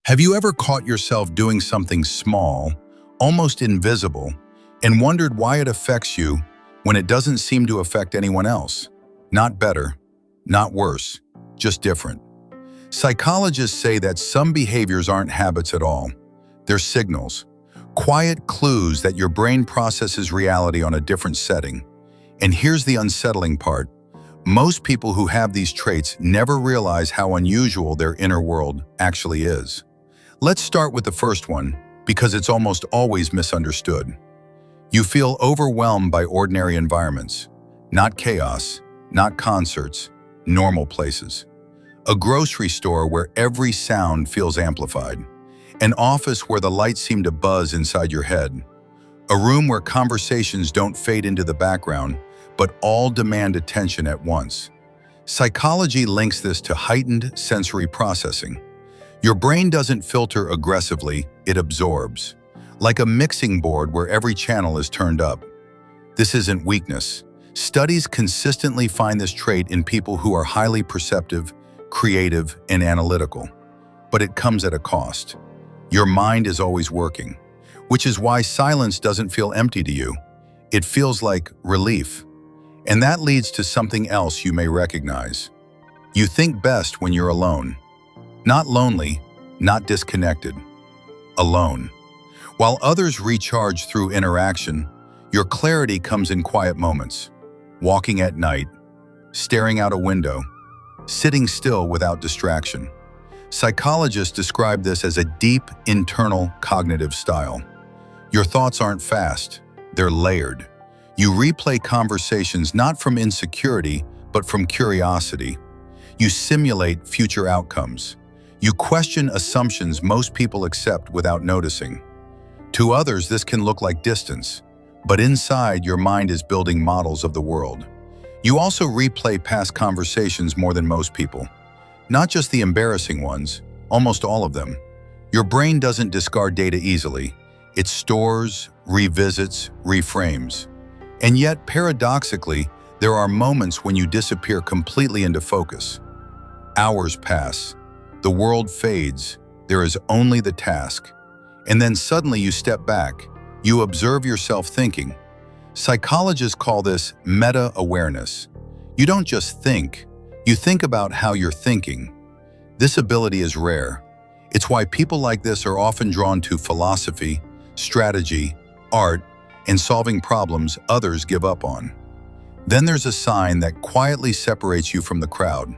Have you ever caught yourself doing something small, almost invisible, and wondered why it affects you when it doesn't seem to affect anyone else? Not better, not worse, just different. Psychologists say that some behaviors aren't habits at all. They're signals, quiet clues that your brain processes reality on a different setting. And here's the unsettling part. Most people who have these traits never realize how unusual their inner world actually is. Let's start with the first one, because it's almost always misunderstood. You feel overwhelmed by ordinary environments, not chaos, not concerts, normal places. A grocery store where every sound feels amplified. An office where the lights seem to buzz inside your head. A room where conversations don't fade into the background, but all demand attention at once. Psychology links this to heightened sensory processing. Your brain doesn't filter aggressively, it absorbs. Like a mixing board where every channel is turned up. This isn't weakness. Studies consistently find this trait in people who are highly perceptive, creative, and analytical. But it comes at a cost. Your mind is always working, which is why silence doesn't feel empty to you. It feels like relief. And that leads to something else you may recognize. You think best when you're alone. Not lonely, not disconnected. Alone. While others recharge through interaction, your clarity comes in quiet moments. Walking at night, staring out a window, sitting still without distraction. Psychologists describe this as a deep, internal cognitive style. Your thoughts aren't fast, they're layered. You replay conversations not from insecurity, but from curiosity. You simulate future outcomes. You question assumptions most people accept without noticing. To others, this can look like distance, but inside, your mind is building models of the world. You also replay past conversations more than most people. Not just the embarrassing ones, almost all of them. Your brain doesn't discard data easily. It stores, revisits, reframes. And yet, paradoxically, there are moments when you disappear completely into focus. Hours pass. The world fades. There is only the task. And then suddenly you step back. You observe yourself thinking. Psychologists call this meta-awareness. You don't just think. You think about how you're thinking. This ability is rare. It's why people like this are often drawn to philosophy, strategy, art, and solving problems others give up on. Then there's a sign that quietly separates you from the crowd.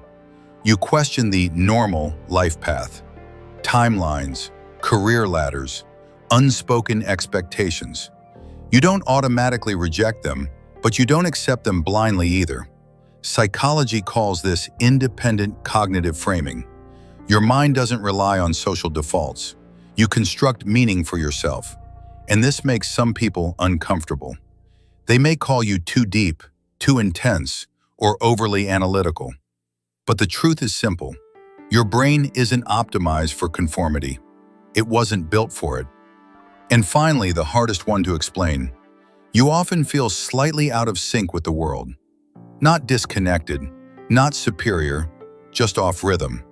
You question the normal life path, timelines, career ladders, unspoken expectations. You don't automatically reject them, but you don't accept them blindly either. Psychology calls this independent cognitive framing. Your mind doesn't rely on social defaults. You construct meaning for yourself. And this makes some people uncomfortable. They may call you too deep, too intense, or overly analytical. But the truth is simple. Your brain isn't optimized for conformity. It wasn't built for it. And finally, the hardest one to explain. You often feel slightly out of sync with the world. Not disconnected, not superior, just off rhythm.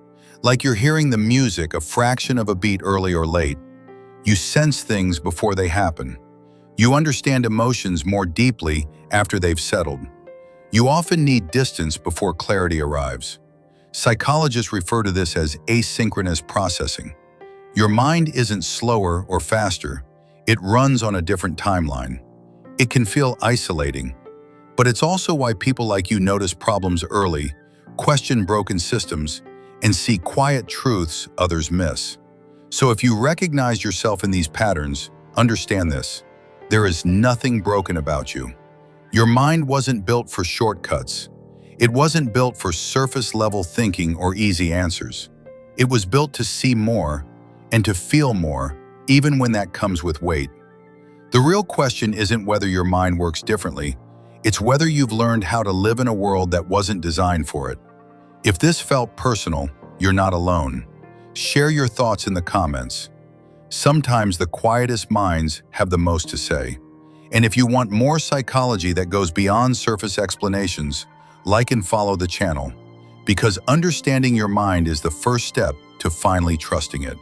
Like you're hearing the music a fraction of a beat early or late. You sense things before they happen. You understand emotions more deeply after they've settled. You often need distance before clarity arrives. Psychologists refer to this as asynchronous processing. Your mind isn't slower or faster. It runs on a different timeline. It can feel isolating, but it's also why people like you notice problems early, question broken systems, and see quiet truths others miss. So if you recognize yourself in these patterns, understand this. There is nothing broken about you. Your mind wasn't built for shortcuts. It wasn't built for surface-level thinking or easy answers. It was built to see more and to feel more, even when that comes with weight. The real question isn't whether your mind works differently. It's whether you've learned how to live in a world that wasn't designed for it. If this felt personal, you're not alone. Share your thoughts in the comments. Sometimes the quietest minds have the most to say. And if you want more psychology that goes beyond surface explanations, like and follow the channel, because understanding your mind is the first step to finally trusting it.